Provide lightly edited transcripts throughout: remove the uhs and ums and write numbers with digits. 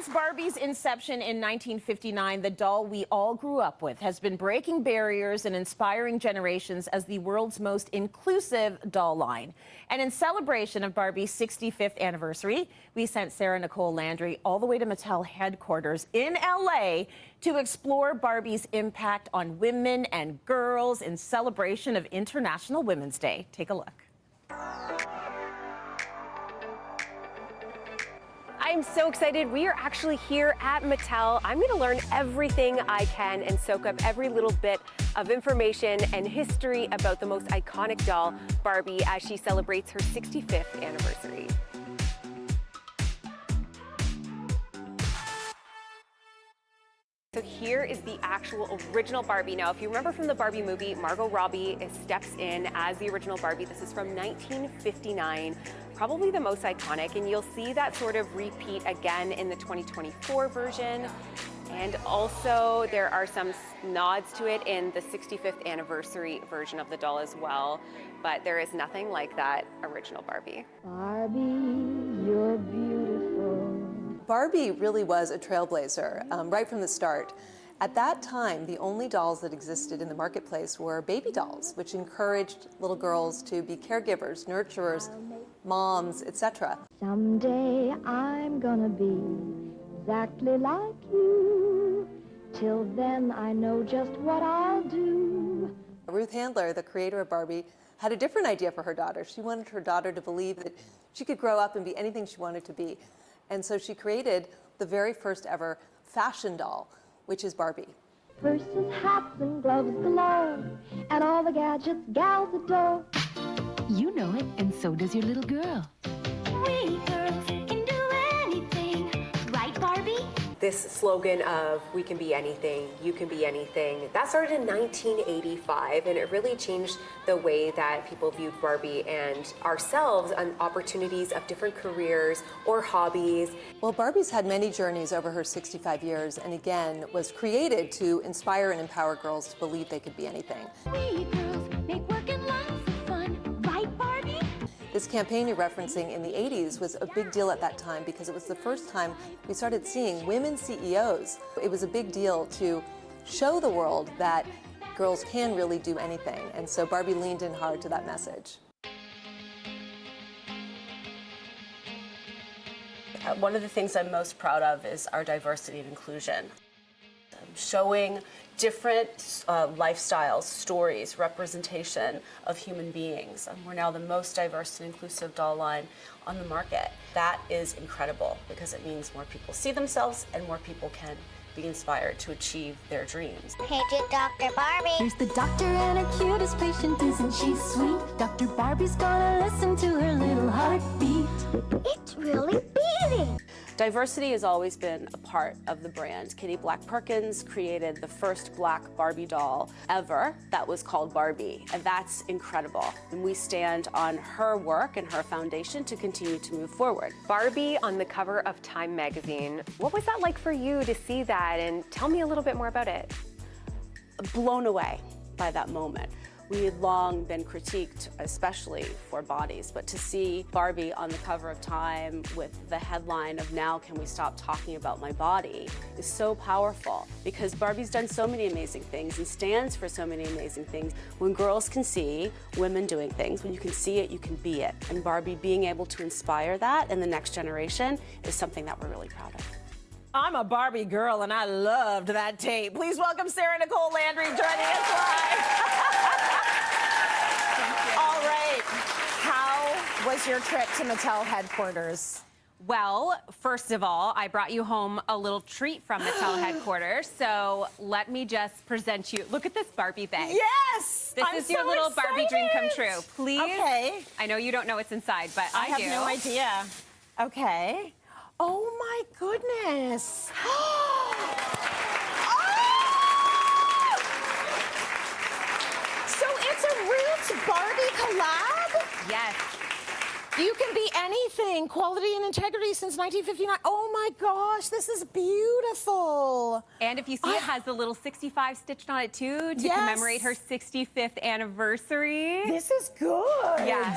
Since Barbie's inception in 1959, the doll we all grew up with has been breaking barriers and inspiring generations as the world's most inclusive doll line. And in celebration of Barbie's 65th anniversary, we sent Sarah Nicole Landry all the way to Mattel headquarters in LA to explore Barbie's impact on women and girls in celebration of International Women's Day. Take a look. I'm so excited. We are actually here at Mattel. I'm going to learn everything I can and soak up every little bit of information and history about the most iconic doll, Barbie, as she celebrates her 65th anniversary. So here is the actual original Barbie. Now, if you remember from the Barbie movie, Margot Robbie steps in as the original Barbie. This is from 1959, probably the most iconic, and you'll see that sort of repeat again in the 2024 version. And also there are some nods to it in the 65th anniversary version of the doll as well, but there is nothing like that original Barbie. Barbie, you're beautiful. Barbie really was a trailblazer right from the start. At that time, the only dolls that existed in the marketplace were baby dolls, which encouraged little girls to be caregivers, nurturers, moms, etc. Someday I'm gonna be exactly like you. Till then I know just what I'll do. Ruth Handler, the creator of Barbie, had a different idea for her daughter. She wanted her daughter to believe that she could grow up and be anything she wanted to be. And so she created the very first ever fashion doll, which is Barbie. Purses, hats, and gloves galore, and all the gadgets gals adore. You know it, and so does your little girl. We girls can do anything, right, Barbie? This slogan of "we can be anything, you can be anything," that started in 1985, and it really changed the way that people viewed Barbie and ourselves on opportunities of different careers or hobbies. Well, Barbie's had many journeys over her 65 years, and again, was created to inspire and empower girls to believe they could be anything. We girls make work and lots of fun, right, Barbie? This campaign you're referencing in the 80s was a big deal at that time because it was the first time we started seeing women CEOs. It was a big deal to show the world that girls can really do anything, and so Barbie leaned in hard to that message. One of the things I'm most proud of is our diversity and inclusion. Showing different lifestyles, stories, representation of human beings. We're now the most diverse and inclusive doll line on the market. That is incredible because it means more people see themselves and more people can be inspired to achieve their dreams. Paget Dr. Barbie. Here's the doctor and her cutest patient, isn't she sweet? Dr. Barbie's gonna listen to her little heartbeat. It's really beating. Diversity has always been a part of the brand. Kitty Black-Perkins created the first black Barbie doll ever that was called Barbie, and that's incredible. And we stand on her work and her foundation to continue to move forward. Barbie on the cover of Time magazine. What was that like for you to see that, and tell me a little bit more about it? Blown away by that moment. We had long been critiqued, especially for bodies, but to see Barbie on the cover of Time with the headline of "Now Can We Stop Talking About My Body" is so powerful because Barbie's done so many amazing things and stands for so many amazing things. When girls can see women doing things, when you can see it, you can be it. And Barbie being able to inspire that in the next generation is something that we're really proud of. I'm a Barbie girl, and I loved that tape. Please welcome Sarah Nicole Landry joining us live. All right. How was your trip to Mattel headquarters? Well, first of all, I brought you home a little treat from Mattel headquarters. So let me just present you. Look at this Barbie bag. Yes! This I'm is your so little excited. Barbie dream come true. Please. Okay. I know you don't know what's inside, but I have do. no idea. Okay. Oh my goodness. So it's a Roots Barbie collab? Yes. You can be anything. Quality and integrity since 1959. Oh my gosh, this is beautiful. And if you see, it has the little 65 stitched on it too to commemorate her 65th anniversary. This is good. Yeah.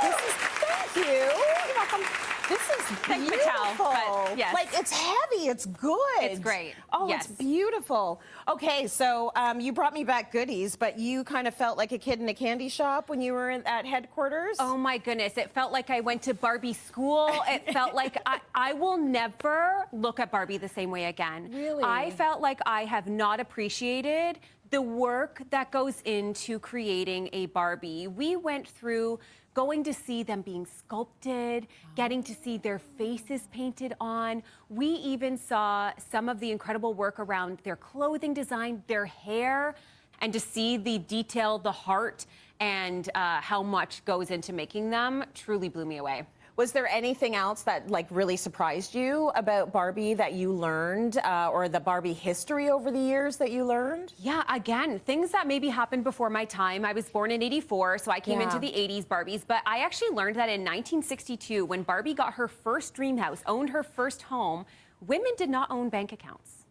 This is, thank you. You're welcome. This is Thanks, Mattel, beautiful. but yes. Like, it's heavy. It's good. It's great. Oh, Yes. it's beautiful. Okay, so you brought me back goodies, but you kind of felt like a kid in a candy shop when you were at headquarters? Oh my goodness, it felt like I went to Barbie school. It felt like I will never look at Barbie the same way again. Really? I felt like I have not appreciated the work that goes into creating a Barbie. We went through going to see them being sculpted, getting to see their faces painted on. We even saw some of the incredible work around their clothing design, their hair, and to see the detail, the heart, and how much goes into making them truly blew me away. Was there anything else that like really surprised you about Barbie that you learned, or the Barbie history over the years that you learned? Yeah, again, things that maybe happened before my time. I was born in '84, so I came into the '80s Barbies, but I actually learned that in 1962, when Barbie got her first dream house, owned her first home, women did not own bank accounts.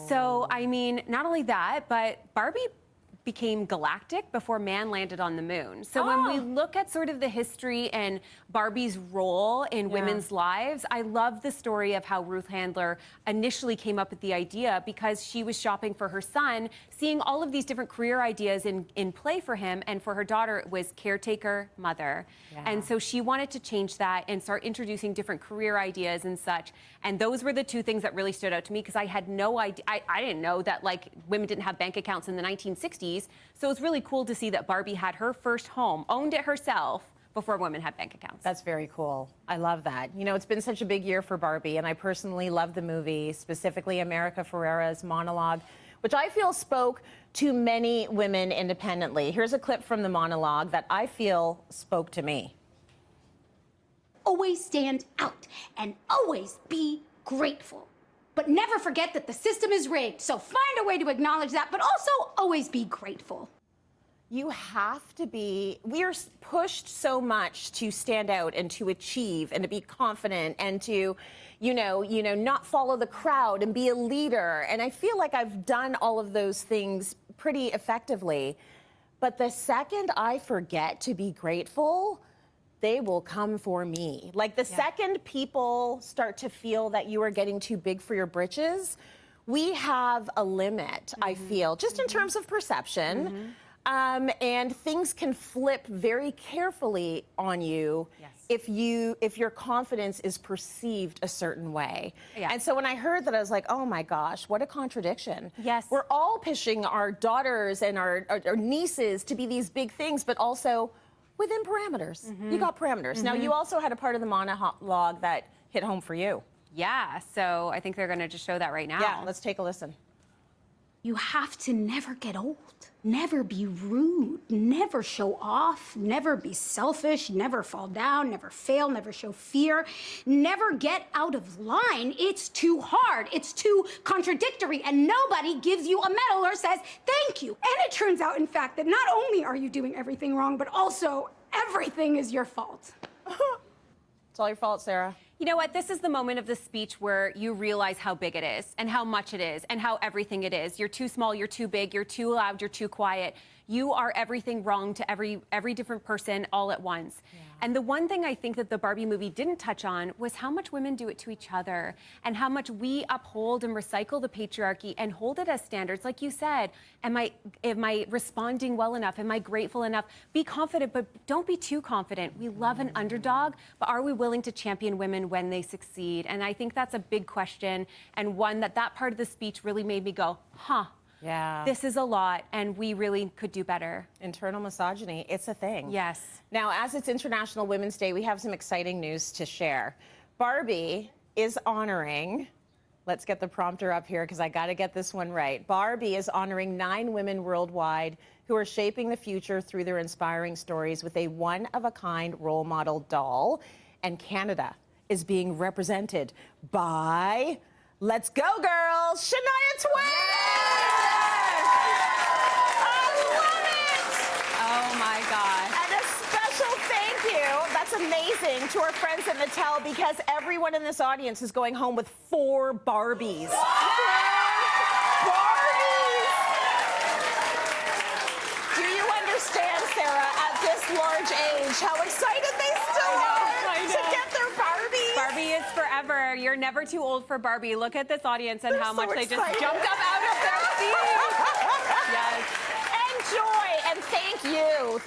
So, I mean, not only that, but Barbie became galactic before man landed on the moon. So when we look at sort of the history and Barbie's role in women's lives, I love the story of how Ruth Handler initially came up with the idea because she was shopping for her son, seeing all of these different career ideas in play for him, and for her daughter it was caretaker, mother. And so she wanted to change that and start introducing different career ideas and such. And those were the two things that really stood out to me because I had no idea, I didn't know that like women didn't have bank accounts in the 1960s. So it's really cool to see that Barbie had her first home, owned it herself, before women had bank accounts. That's very cool. I love that. You know, it's been such a big year for Barbie, and I personally love the movie, specifically America Ferrera's monologue, which I feel spoke to many women independently. Here's a clip from the monologue that I feel spoke to me. Always stand out and always be grateful. But never forget that the system is rigged, so find a way to acknowledge that, but also always be grateful. You have to be, we are pushed so much to stand out and to achieve and to be confident and to, you know, not follow the crowd and be a leader. And I feel like I've done all of those things pretty effectively. But the second I forget to be grateful, they will come for me. Like the second people start to feel that you are getting too big for your britches, we have a limit, I feel, just in terms of perception. And things can flip very carefully on you if your confidence is perceived a certain way. And so when I heard that, I was like, oh my gosh, what a contradiction. Yes. We're all pushing our daughters and our nieces to be these big things, but also within parameters. You got parameters. Now, you also had a part of the monologue that hit home for you. Yeah, so I think they're going to just show that right now. Yeah, let's take a listen. You have to never get old, never be rude, never show off, never be selfish, never fall down, never fail, never show fear, never get out of line. It's too hard, it's too contradictory, and nobody gives you a medal or says thank you. And it turns out, in fact, that not only are you doing everything wrong, but also everything is your fault. It's all your fault, Sarah. You know what? This is the moment of the speech where you realize how big it is and how much it is and how everything it is. You're too small, you're too big, you're too loud, you're too quiet. You are everything wrong to every different person all at once. And the one thing I think that the Barbie movie didn't touch on was how much women do it to each other and how much we uphold and recycle the patriarchy and hold it as standards. Like you said, am I responding well enough? Am I grateful enough? Be confident, but don't be too confident. We love an underdog, but are we willing to champion women when they succeed? And I think that's a big question, and one that part of the speech really made me go, huh. Yeah. This is a lot, and we really could do better. Internal misogyny, it's a thing. Yes. Now, as it's International Women's Day, we have some exciting news to share. Barbie is honoring, let's get the prompter up here because I got to get this one right. Barbie is honoring 9 women worldwide who are shaping the future through their inspiring stories with a one-of-a-kind role model doll. And Canada is being represented by, let's go girls, Shania Twain! Amazing to our friends at Mattel because everyone in this audience is going home with 4 Barbies. 4 Barbies! Do you understand, Sarah, at this large age, how excited they still are to get their Barbies? are never too old for Barbie. Look at this audience and how much they just excited. jumped up out of their seats. Yes. And joy, and thank you.